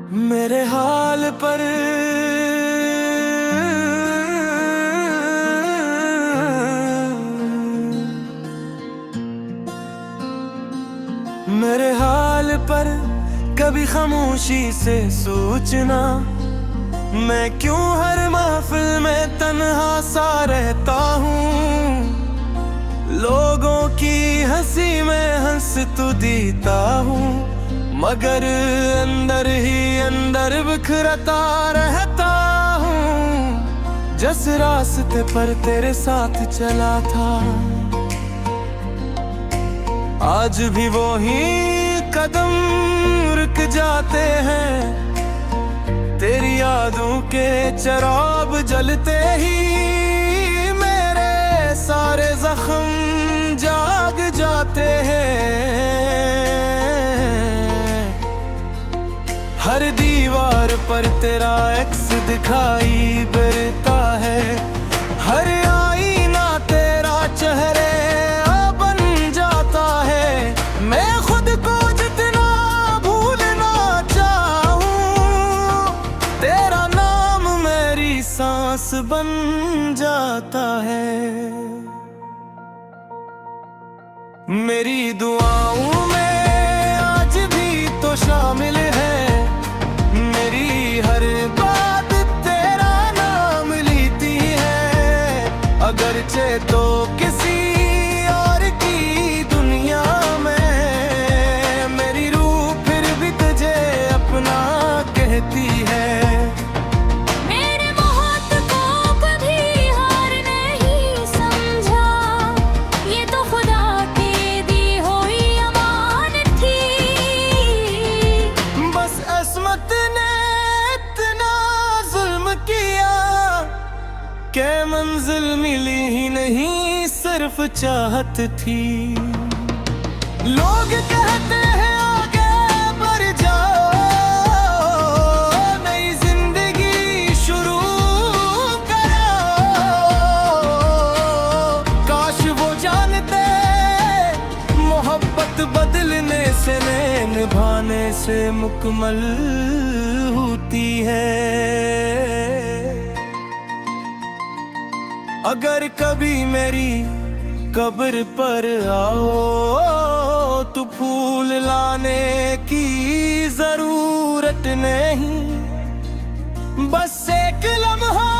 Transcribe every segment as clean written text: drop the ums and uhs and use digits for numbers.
मेरे हाल पर मेरे हाल पर कभी खामोशी से सोचना, मैं क्यों हर महफिल में तन्हा सा रहता हूँ। लोगों की हंसी में हंस तो देता हूँ, मगर अंदर ही अंदर बिखरता रहता हूँ। जिस रास्ते पर तेरे साथ चला था, आज भी वही कदम रुक जाते हैं। तेरी यादों के चिराग जलते ही मेरे सारे जख्म जाग जाते हैं। हर दीवार पर तेरा एक्स दिखाई पड़ता है, हर आईना तेरा चेहरे बन जाता है। मैं खुद को जितना भूलना चाहूं, तेरा नाम मेरी सांस बन जाता है। मेरी दुआओं में आज भी तो शामिल है, मेरी हर बात तेरा नाम लेती है। अगरचे तो किसी और की दुनिया में, मेरी रूह फिर भी तुझे अपना कहती है। मेरे मोहब्बत को कभी हार नहीं समझा, ये तो खुदा की दी हुई अमानत थी। बस अस्मत ने इतना जुल्म किया कि मंजिल मिली ही नहीं, सिर्फ चाहत थी। लोग कहते हैं आगे बढ़ जाओ, नई जिंदगी शुरू करो। काश वो जानते मोहब्बत बदलने से नहीं, निभाने से मुकम्मल होती है। अगर कभी मेरी कब्र पर आओ तो फूल लाने की जरूरत नहीं, बस एक लम्हा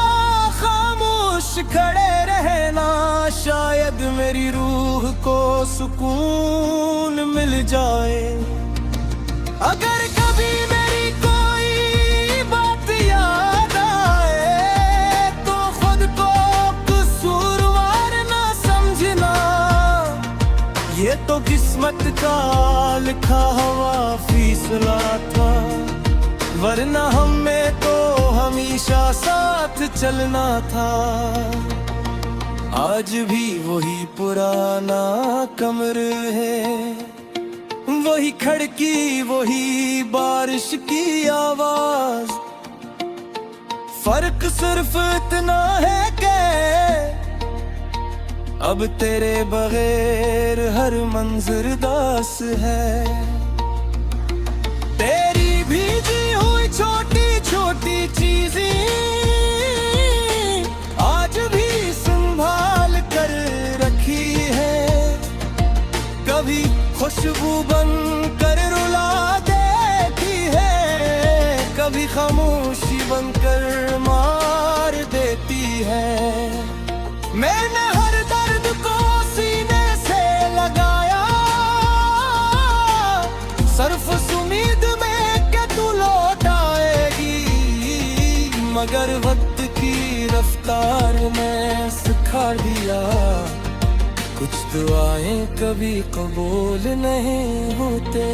खामोश खड़े रहना, शायद मेरी रूह को सुकून मिल जाए। अगर कभी मेरी कोई बात याद आए तो खुद को कसूरवार ना समझना, ये तो किस्मत का लिखा हुआ फैसला था। वरना हमें तो हमेशा साथ चलना था। आज भी वही पुराना कमरा है, वही खिड़की, वही बारिश की आवाज। फर्क सिर्फ इतना है कि अब तेरे बगैर हर मंजर दास है। तेरी भीगी हुई छोटी छोटी चीजें आज भी संभाल कर रखी है। कभी खुशबू बन कर रुला देती है, कभी खामोशी बनकर मार देती है। मैंने हर दर्द को सीने से लगाया, सिर्फ उस उम्मीद में कि तू लौट आएगी, मगर वक्त की रफ्तार में सिखा दिया, कुछ दुआएं कभी कबूल नहीं होते।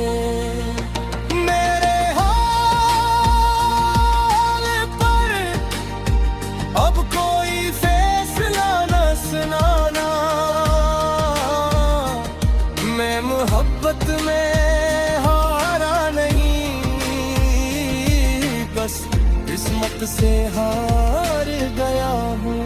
मेरे हाल पर अब कोई फैसला न सुनाना, मैं मोहब्बत में हारा नहीं, बस किस्मत से हार गया हूँ।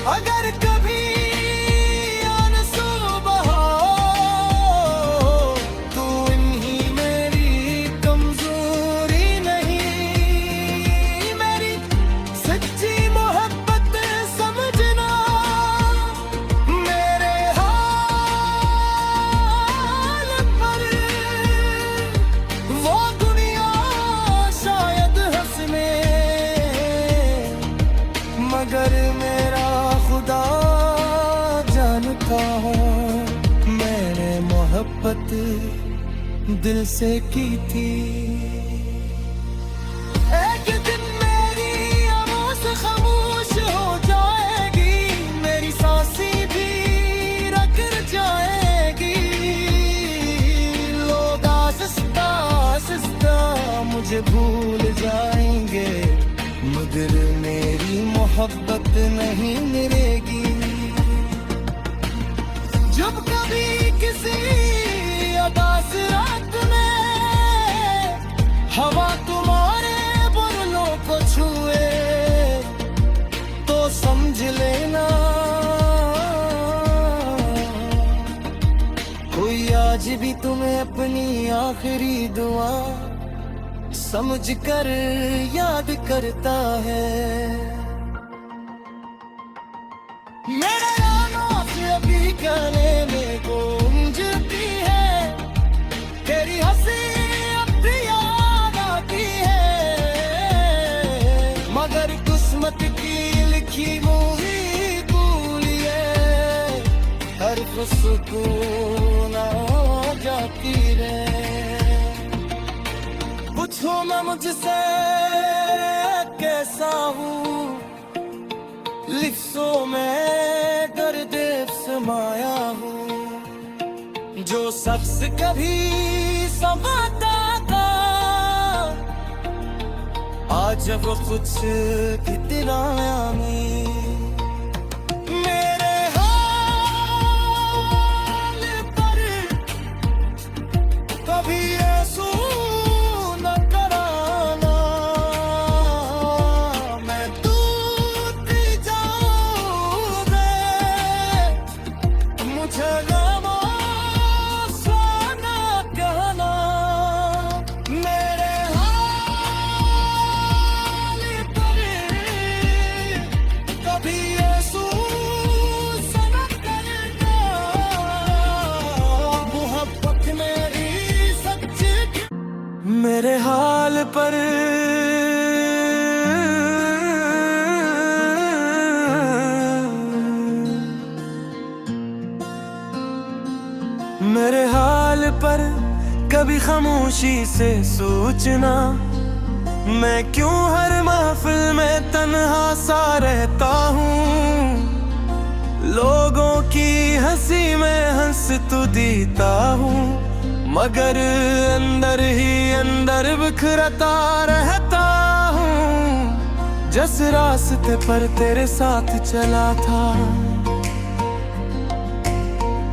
अगर कभी आंसू बहा हो, मैंने मोहब्बत दिल से की थी। एक दिन मेरी आवाज़ खामोश हो जाएगी, मेरी सांसें भी रख जाएगी। लोग आहिस्ता आहिस्ता मुझे भूल जाएंगे, मगर मेरी मोहब्बत नहीं मिलेगी। जब कभी किसी उदास रात में हवा तुम्हारे बालों को छुए, तो समझ लेना कोई आज भी तुम्हें अपनी आखिरी दुआ समझ कर याद करता है। मेरे आनों से अभी कहने में गूंजती है, तेरी हंसी अब भी याद आती है। मगर किस्मत की लिखी हुई दूरिए हर सुकून आ जाती रहे। पूछो मैं मुझसे कैसा हूँ, लिफ्सों में दर्द समाया हूँ। जो शख्स कभी समाता था, आज वो कुछ कितना में मेरे हाल पर कभी ऐसू न कराना। मैं टूट जाऊं मुझे खामोश ना कहना। मेरे हाल पर कभी अफ़सोस न करना। मोहब्बत मेरी सच्ची, मेरे हाल पर मेरे हाल पर कभी खामोशी से सोचना। मैं क्यों हर महफिल में तन्हा सा रहता हूँ, लोगों की हंसी में हंस तो देता हूँ, मगर अंदर ही अंदर बिखरता रहता हूँ। जिस रास्ते पर तेरे साथ चला था,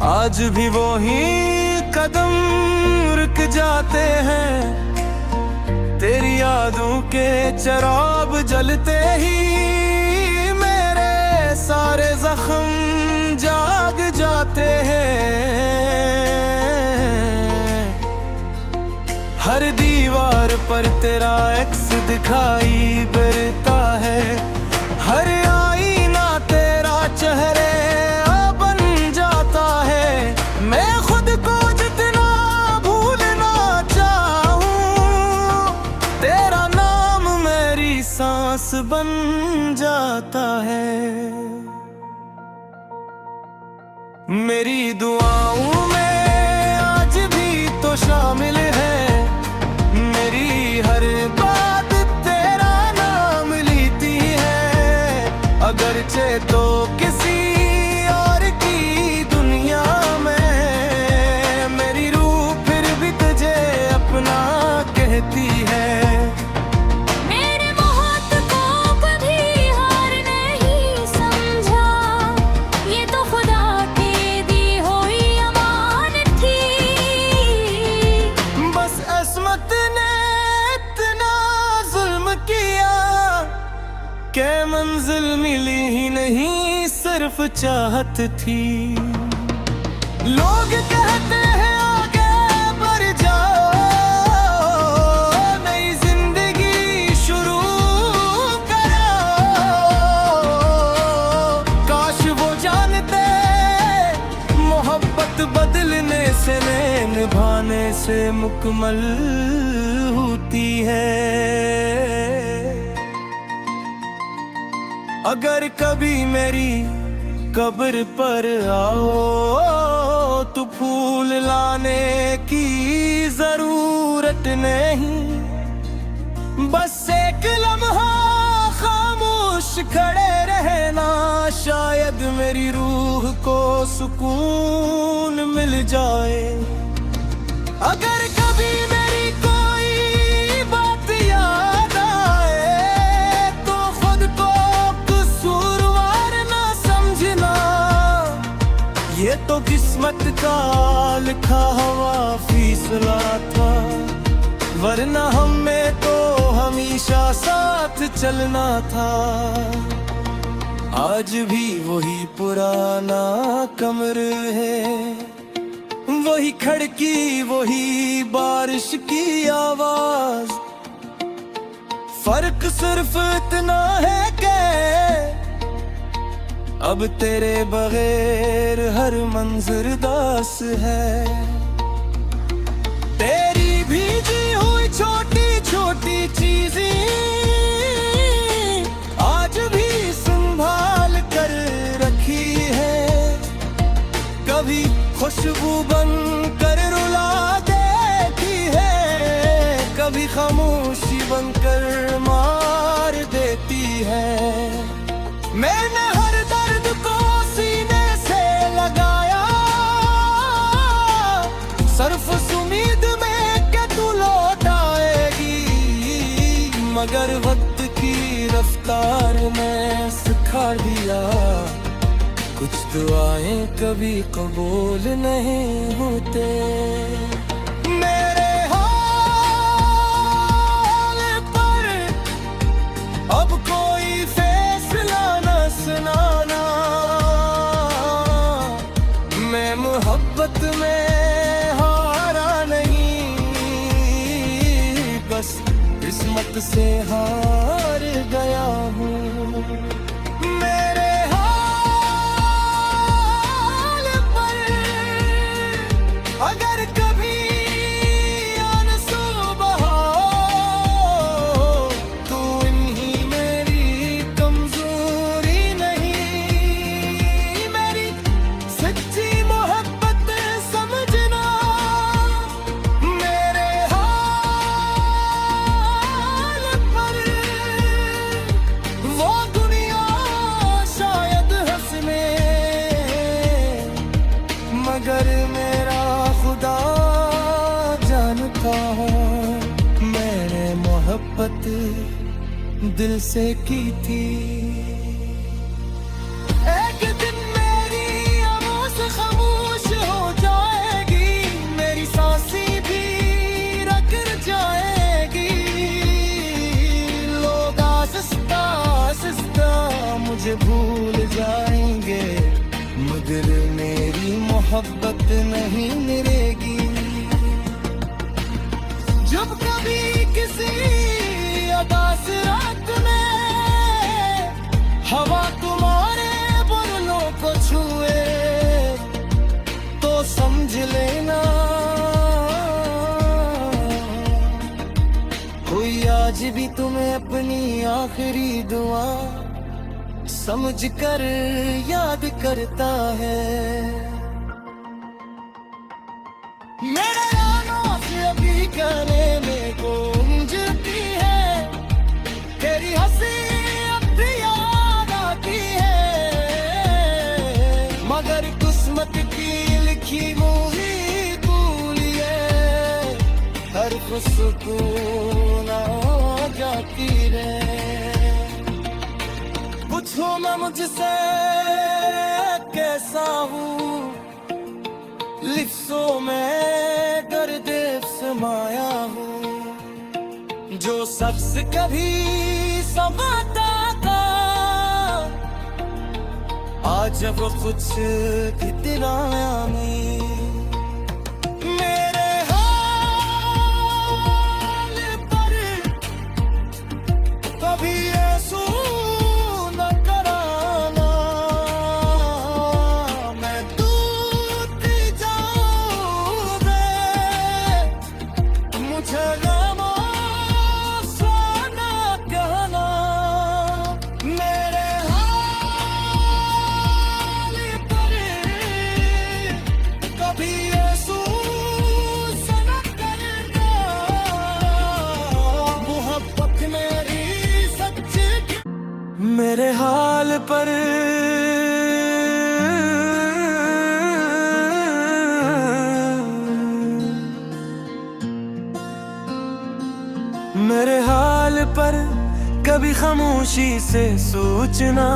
आज भी वो ही कदम रुक जाते हैं। तेरी यादों के चिराग जलते ही मेरे सारे जख्म जाग जाते हैं। हर दीवार पर तेरा एक्स दिखाई पड़ता है, हर आईना तेरा चेहरे सांस बन जाता है। मेरी दुआओं में आज भी तो शामिल है, मेरी हर बात तेरा नाम लेती है। अगरचे तो किसी और की दुनिया में, मेरी रूह फिर भी तुझे अपना कहती है। के मंजिल मिली ही नहीं, सिर्फ चाहत थी। लोग कहते हैं आगे बढ़ जाओ, नई जिंदगी शुरू करो। काश वो जानते मोहब्बत बदलने से नहीं, निभाने से मुकम्मल होती है। अगर कभी मेरी कब्र पर आओ तो फूल लाने की जरूरत नहीं, बस एक लम्हा खामोश खड़े रहना, शायद मेरी रूह को सुकून मिल जाए। अगर कभी मेरी कोई बात याद आए तो खुद को कसूरवार ना समझना, ये तो किस्मत का लिखा हुआ फैसला था, वरना हमें तो हमेशा साथ चलना था। आज भी वही पुराना कमरा है, वही खिड़की, वही बारिश की आवाज, फर्क सिर्फ इतना है कि अब तेरे बगैर हर मंजर दास है। तेरी भीगी हुई छोटी छोटी चीजें आज भी संभाल कर रखी है, कभी खुशबू बन कर रुला देती है, कभी खामोशी बनकर मार देती है। मैंने हर दर्द को सीने से लगाया, सिर्फ उस उम्मीद में कि तू लौट आएगी, मगर वक्त की रफ्तार ने सिखा दिया, कुछ दुआएं कभी कबूल नहीं होते। मेरे हाल पर अब कोई फैसला न सुनाना, मैं मोहब्बत में हारा नहीं, बस किस्मत से हार गया हूँ। मेरे अगर कभी आंसू बहाओ तो इन्हीं मेरी कमजोरी नहीं, मेरी सच्ची मोहब्बत समझना। मेरे हाल पर वो दुनिया शायद हंसने, मगर मेरा खुदा जानता हूँ मैंने मोहब्बत दिल से की थी। एक दिन मेरी आवाज़ खामोश हो जाएगी, मेरी सांसें भी रख जाएगी, लोग आहिस्ता आहिस्ता मुझे भूल जाएंगे, मगर मेरी मोहब्बत नहीं मरेगी। जब कभी किसी उदास रात में हवा तुम्हारे बालों को छुए तो समझ लेना कोई आज भी तुम्हें अपनी आखिरी दुआ समझ कर याद करता है। मेरे आनों से अभी गाने में गूंजती है, तेरी हंसी अब भी याद आती है, मगर किस्मत की लिखी मूवी भूलिए हर सुकून आ जाती रहे। पूछो मैं मुझसे कैसा हूँ, लिफ्सों में दर्द समाया हूँ, जो शख्स कभी समाता था आज वो कुछ कितना नहीं। मेरे हाल पर कभी ऐसू न कराना, मैं टूट जाऊंगा, मुझे खामोश न कहना। मेरे हाल हाल पर मेरे हाल पर कभी खामोशी से सोचना,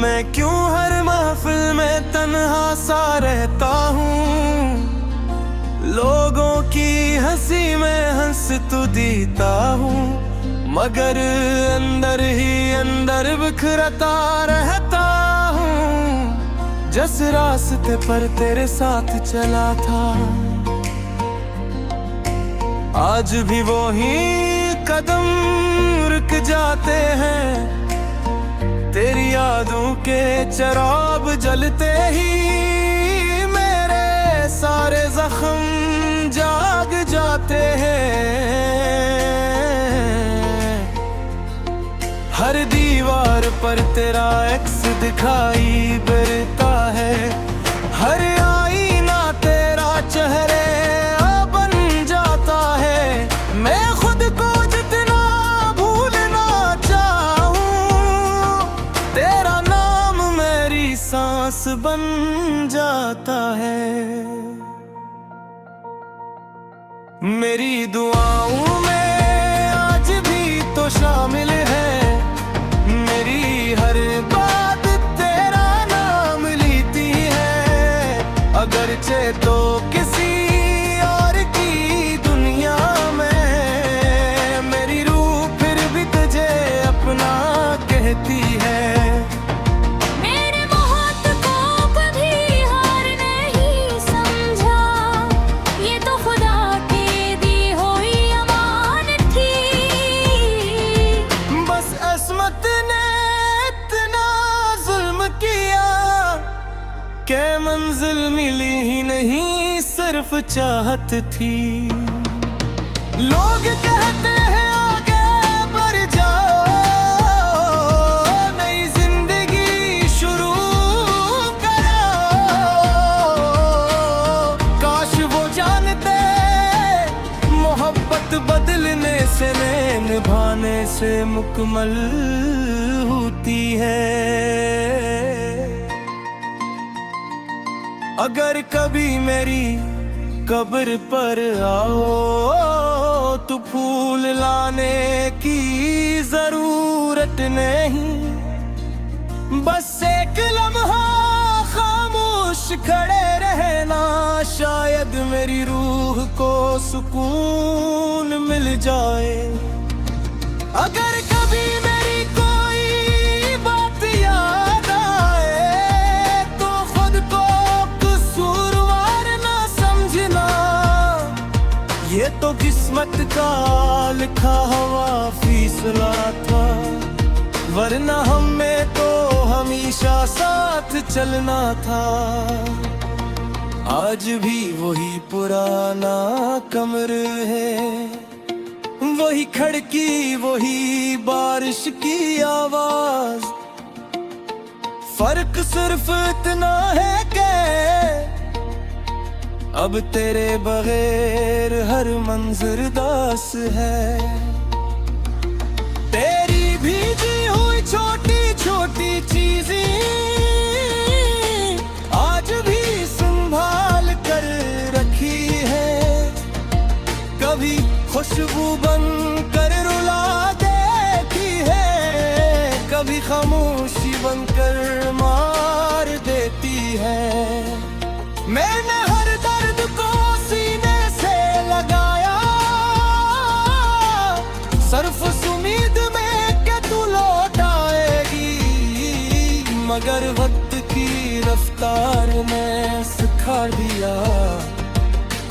मैं क्यों हर महफिल में तन्हा सा रहता हूँ। लोगों की हंसी में हंस तो देता हूँ, मगर अंदर ही अंदर बिखरता रहता हूँ। जिस रास्ते पर तेरे साथ चला था, आज भी वही कदम रुक जाते हैं। तेरी यादों के चिराग जलते ही मेरे सारे जख्म जाग जाते हैं। हर दीवार पर तेरा एक्स दिखाई पड़ता है, हर आईना तेरा चेहरे बन जाता है। मैं खुद को जितना भूलना चाहूं, तेरा नाम मेरी सांस बन जाता है। मेरी दुआओं में आज भी तो शामिल है, मेरी हर बात तेरा नाम लेती है। अगरचे तो किसी और की दुनिया में, मेरी रूह फिर भी तुझे अपना कहती है। मेरे मोहब्बत को कभी हार नहीं समझा, ये तो खुदा की दी हुई अमानत थी। बस अस्मत ने इतना जुल्म किया कि मंजिल मिली ही नहीं, सिर्फ चाहत थी। लोग कहते हैं आगे बढ़ जाओ, नई जिंदगी शुरू करो। काश वो जानते मोहब्बत बदलने से नहीं, निभाने से मुकम्मल होती है। अगर कभी मेरी कब्र पर आओ तो फूल लाने की जरूरत नहीं, बस एक लम्हा खामोश खड़े रहना, शायद मेरी रूह को सुकून मिल जाए। अगर कभी मेरी कोई बात याद आए तो खुद को कसूरवार ना समझना, ये तो किस्मत का लिखा हुआ फैसला था, वरना हमें तो हमेशा साथ चलना था। आज भी वही पुराना कमरा है, वही खिड़की, वही बारिश की आवाज। फर्क सिर्फ इतना है कि अब तेरे बगैर हर मंजर दास है। तेरी भीजी हुई छोटी छोटी चीजें आज भी संभाल कर रखी है, कभी खुशबू बन कर रुला देती है, कभी खामोशी बनकर मार देती है। मैंने हर दर्द को सीने से लगाया, सिर्फ उम्मीद में कि तू लौट आएगी, मगर वक्त की रफ्तार ने सिखा दिया,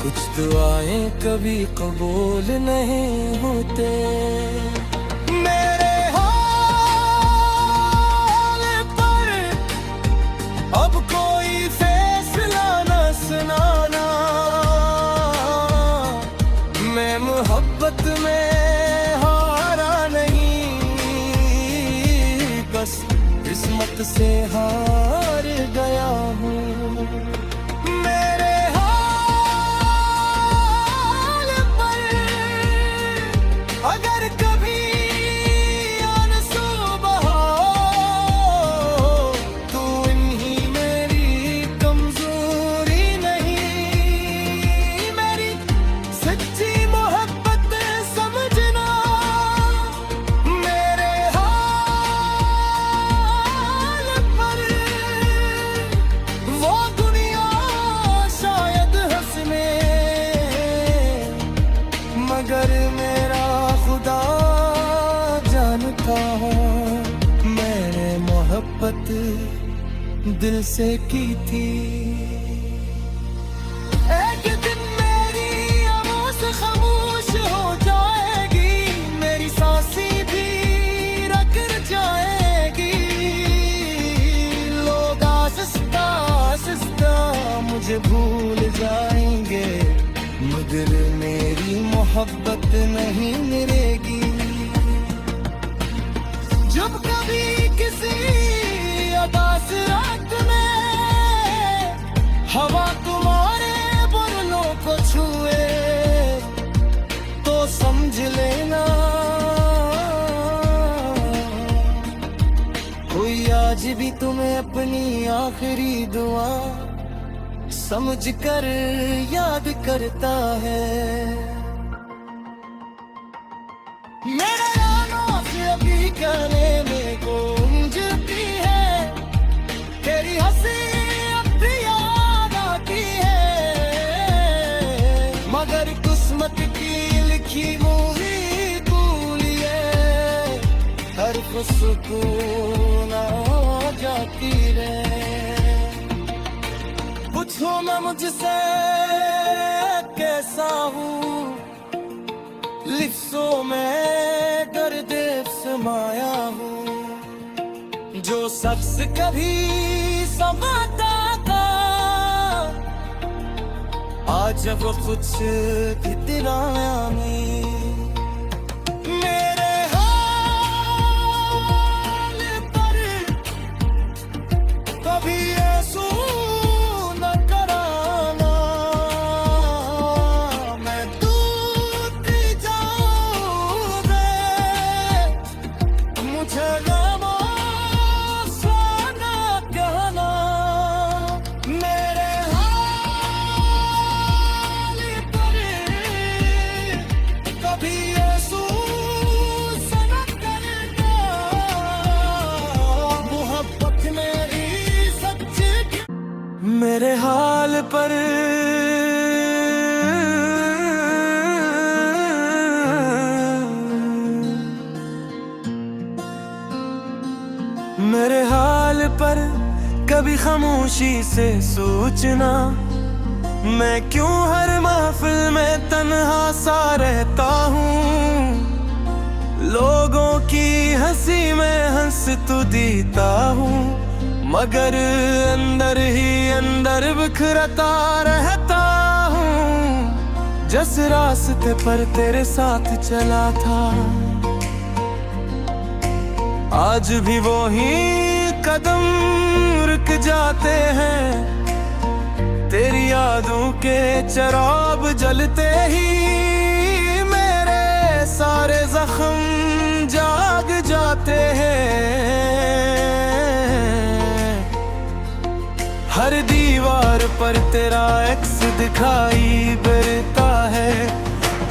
कुछ दुआएं कभी कबूल नहीं होते। मेरे हाल पर अब कोई फैसला न सुनाना, मैं मोहब्बत में हारा नहीं, बस किस्मत से हार गया हूँ। मेरे हाल पर अगर कभी आंसू बहाओ दिल से की थी। एक दिन मेरी आवाज़ खामोश हो जाएगी, मेरी सांसें भी रख जाएगी। लोग आहिस्ता आहिस्ता मुझे भूल जाएंगे, मगर मेरी मोहब्बत नहीं मरेगी। जब कभी किसी उदास रात में हवा तुम्हारे बरनों को छुए, तो समझ लेना कोई आज भी तुम्हें अपनी आखिरी दुआ समझ कर याद करता है। मेरे यारों से अभी कहने में गूंजती है, तेरी हंसी अब भी याद आती है। मगर किस्मत की लिखी मूवी भूलिए, हर सुकून आ जाती रहे। पूछो मैं मुझसे कैसा हूँ, लिफ्सों में दर्द समाया हूँ। जो शख्स कभी समाता था, आज वो कुछ इतराया नहीं। मेरे हाल पर कभी ऐसू न कराना, मैं टूट जाऊंगा, मुझे मेरे हाल पर मेरे हाल पर कभी खामोशी से सोचना, मैं क्यों हर महफिल में तन्हा सा रहता हूँ। लोगों की हंसी में हंस तो देता हूँ, मगर अंदर ही अंदर बिखरता रहता हूँ। जिस रास्ते पर तेरे साथ चला था, आज भी वो ही कदम रुक जाते हैं। तेरी यादों के चिराग जलते ही मेरे सारे जख्म जाग जाते हैं। हर दीवार पर तेरा एक्स दिखाई पड़ता है,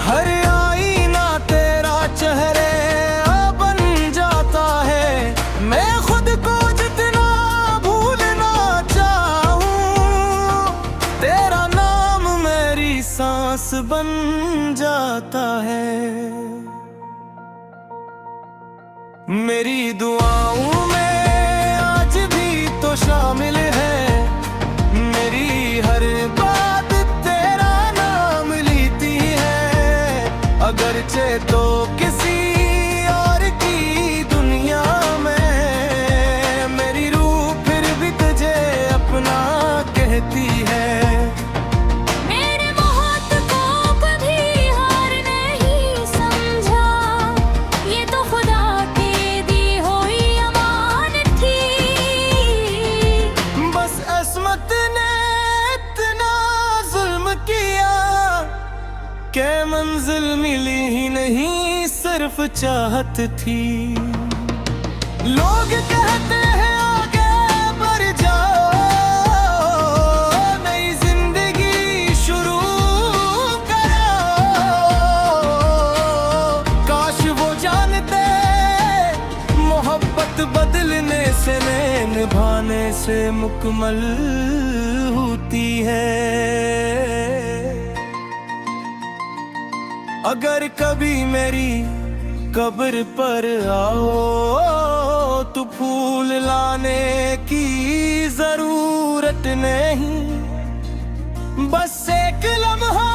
हर आईना तेरा चेहरे बन जाता है। मैं खुद को जितना भूलना चाहूं, तेरा नाम मेरी सांस बन जाता है। मेरी दुआओं में आज भी तो शामिल है, मेरी हर बात तेरा नाम लेती है। अगरचे तो किसी और की दुनिया में, मेरी रूह फिर भी तुझे अपना कहती है। मेरे मोहब्बत को कभी हार नहीं समझा, ये तो खुदा की दी हुई अमानत थी। बस अस्मत ने के मंजिल मिली ही नहीं, सिर्फ चाहत थी। लोग कहते हैं आगे बढ़ जाओ, नई जिंदगी शुरू करो। काश वो जानते मोहब्बत बदलने से नहीं, निभाने से मुकम्मल होती है। अगर कभी मेरी कब्र पर आओ तो फूल लाने की जरूरत नहीं, बस एक लम्हा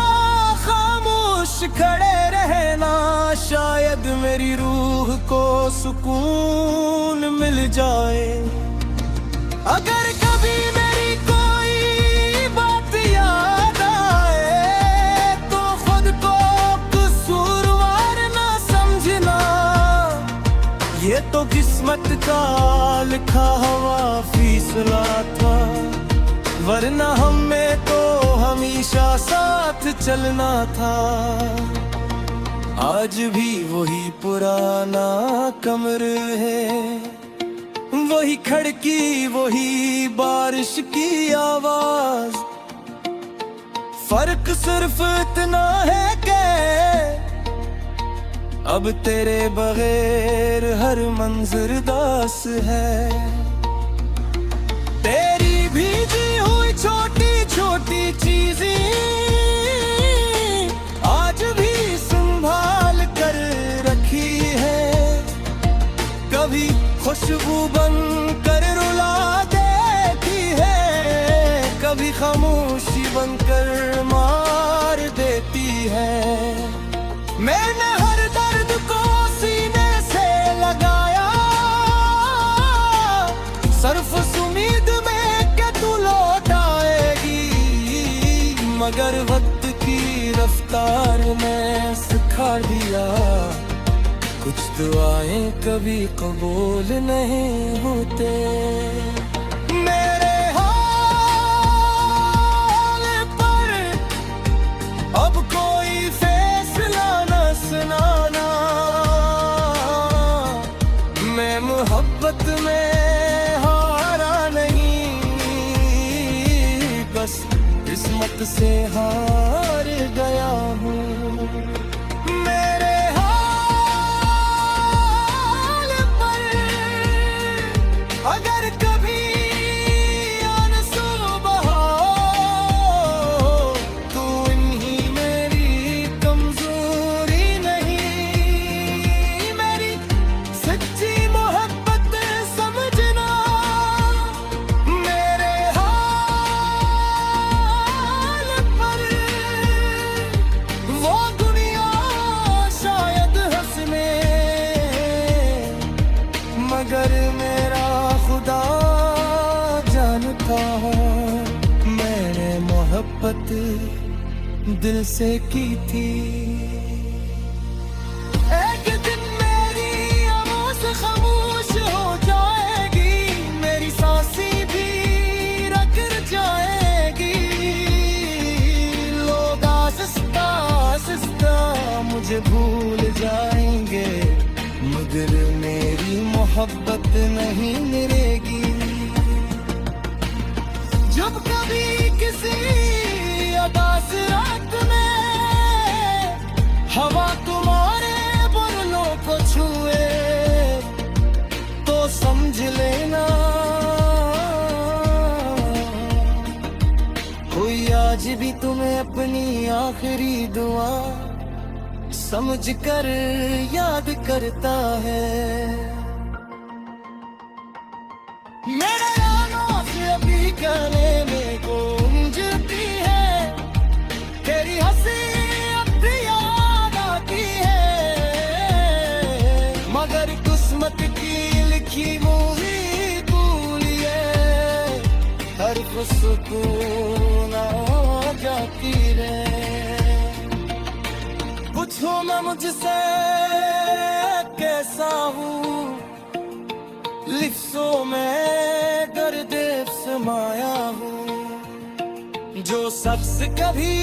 खामोश खड़े रहना, शायद मेरी रूह को सुकून मिल जाए। अगर कभी मेरी कोई बात याद आए तो खुद को कसूरवार ना समझना, ये तो किस्मत का लिखा हुआ फैसला था, वरना हमें तो हमेशा साथ चलना था। आज भी वही पुराना कमरा है, वही खिड़की, वही बारिश की आवाज, फर्क सिर्फ इतना है कि अब तेरे बगैर हर मंजर दास है। तेरी भीगी हुई छोटी छोटी चीजें आज भी संभाल कर रखी है, कभी खुशबू बन कर रुला देती है, कभी खामोशी बनकर मार देती है। मैंने हर दर्द को सीने से लगाया, सिर्फ उस उम्मीद में कि तू लौट आएगी, मगर वक्त की रफ्तार ने सिखा दिया, कुछ दुआएं कभी कबूल नहीं होते। मेरे हाल पर अब कोई फैसला न सुनाना, मैं मोहब्बत में हारा नहीं, बस किस्मत से हार गया हूँ। अगर कभी आंसू बहा तो इन्हीं मेरी कमजोरी नहीं, मेरी सच्ची मोहब्बत समझना। मेरे हाल पर वो दुनिया शायद हंसने, मगर मेरा खुदा जानता है मैंने मोहब्बत दिल से की थी। एक दिन मेरी आवाज़ खामोश हो जाएगी, मेरी सांसें भी रख जाएगी, लोग आहिस्ता आहिस्ता मुझे भूल जाएंगे, मगर मेरी मोहब्बत नहीं मिलेगी। जब कभी किसी उदास रात में हवा तुम्हारे बालों को छुए तो समझ लेना कोई आज भी तुम्हें अपनी आखिरी दुआ समझ कर याद करता है। मेरे आनों से अभी कहने में गूंजती है, तेरी हंसी अब याद आती है, मगर किस्मत की लिखी मूवी भूलिए हर सुकून आ जाती रहे। पूछो मैं मुझसे कैसा हूँ, लिफ्सों में दर्द समाया हूँ, जो शख्स कभी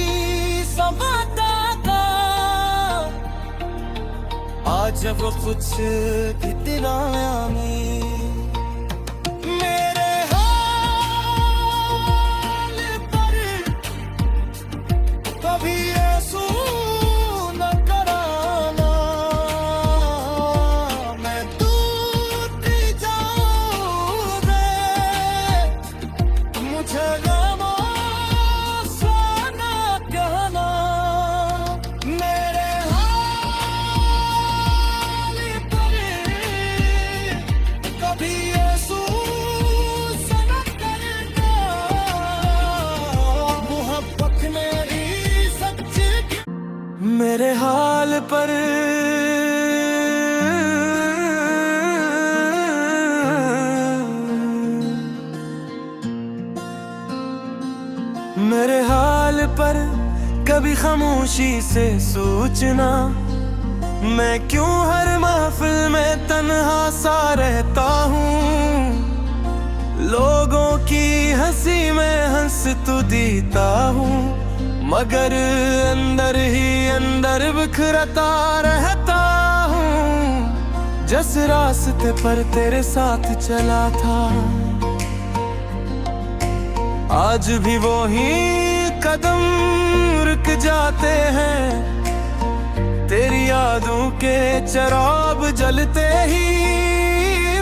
समाता था आज वो कुछ कितना में मेरे हाल पर कभी ऐसू मेरे हाल पर मेरे हाल पर कभी खामोशी से सोचना, मैं क्यों हर महफिल में तन्हा सा रहता हूँ। लोगों की हंसी में हंस तो देता हूँ, मगर अंदर ही अंदर बिखरता रहता हूँ। जिस रास्ते पर तेरे साथ चला था, आज भी वो ही कदम रुक जाते हैं। तेरी यादों के चिराग जलते ही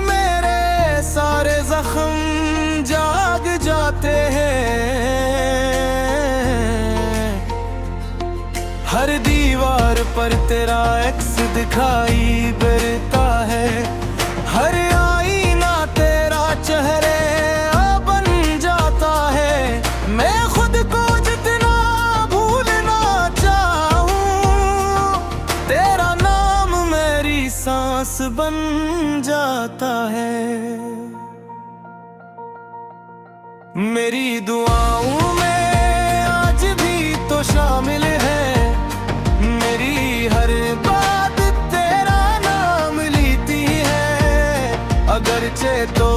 मेरे सारे जख्म जाग जाते हैं। हर दीवार पर तेरा एक्स दिखाई देता है, हर आईना तेरा चेहरे बन जाता है। मैं खुद को जितना भूलना चाहूं, तेरा नाम मेरी सांस बन जाता है। मेरी दुआओं में आज भी तो शामिल है, मेरी हर बात तेरा नाम लेती है। अगरचे तो